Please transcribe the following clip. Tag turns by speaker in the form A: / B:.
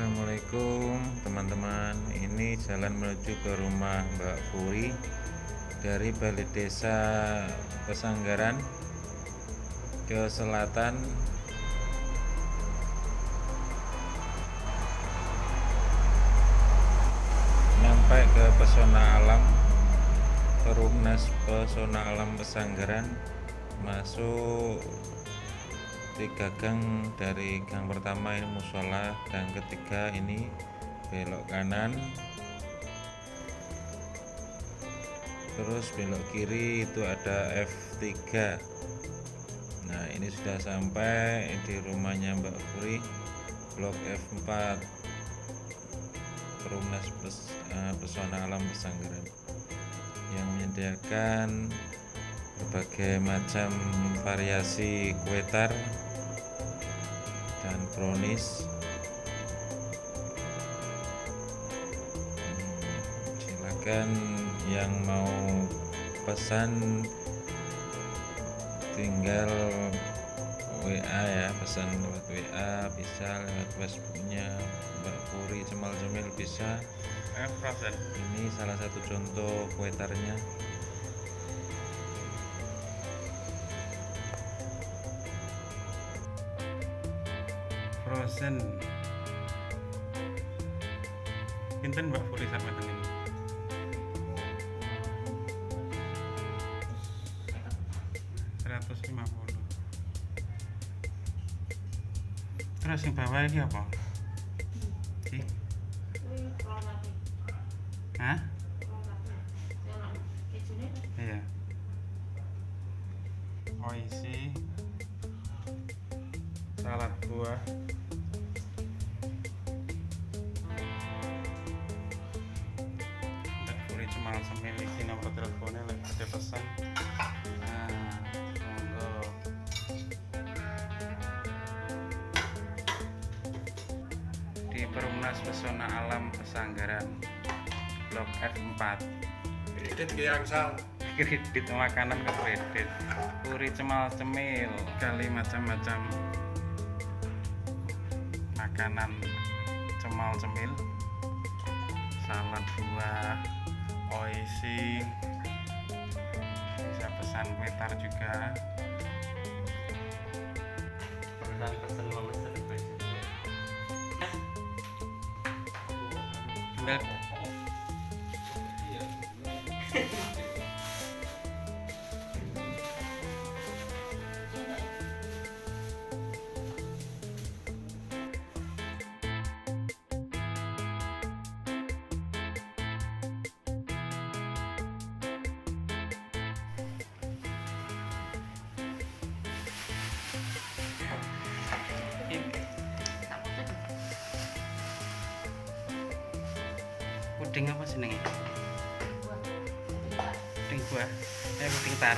A: Assalamualaikum teman-teman. Ini jalan menuju ke rumah Mbak Puri dari Balai Desa Pesanggaran ke selatan sampai ke Pesona Alam, Perumnas Pesona Alam Pesanggaran. Masuk 3 gang. Dari gang pertama ini musola, gang ketiga ini belok kanan, terus belok kiri itu ada F3. Nah, ini sudah sampai di rumahnya Mbak Puri, blok F4, Perumnas Pesona Alam Pesanggaran, yang menyediakan berbagai macam variasi kue tar dan brownies. Silakan yang mau pesan tinggal WA ya, pesan lewat WA, bisa lewat Facebooknya Mbak Puri Cemal Cemil, bisa. Ini salah satu contoh kue tarnya.
B: Frozen. Pinten Mbak Puri sampai ini? 150. Terus yang bawah ini apa? Hah? Iya. Oisi, salad buah, Mbak Puri Cemal Cemil. Iki nomor teleponnya lagi ada pesan. Nah, monggo. Di Perumnas Pesona Alam Pesanggaran, blok F4.
C: Kredit ke Angsal.
B: Kredit makanan ke kredit. Puri Cemal Cemil, kali macam-macam makanan Cemal Cemil, salad buah, oisi, bisa pesan kue tar juga.
C: Pesan memesan
B: Mbak, puding apa jenenge? Puding buah. Puding tar.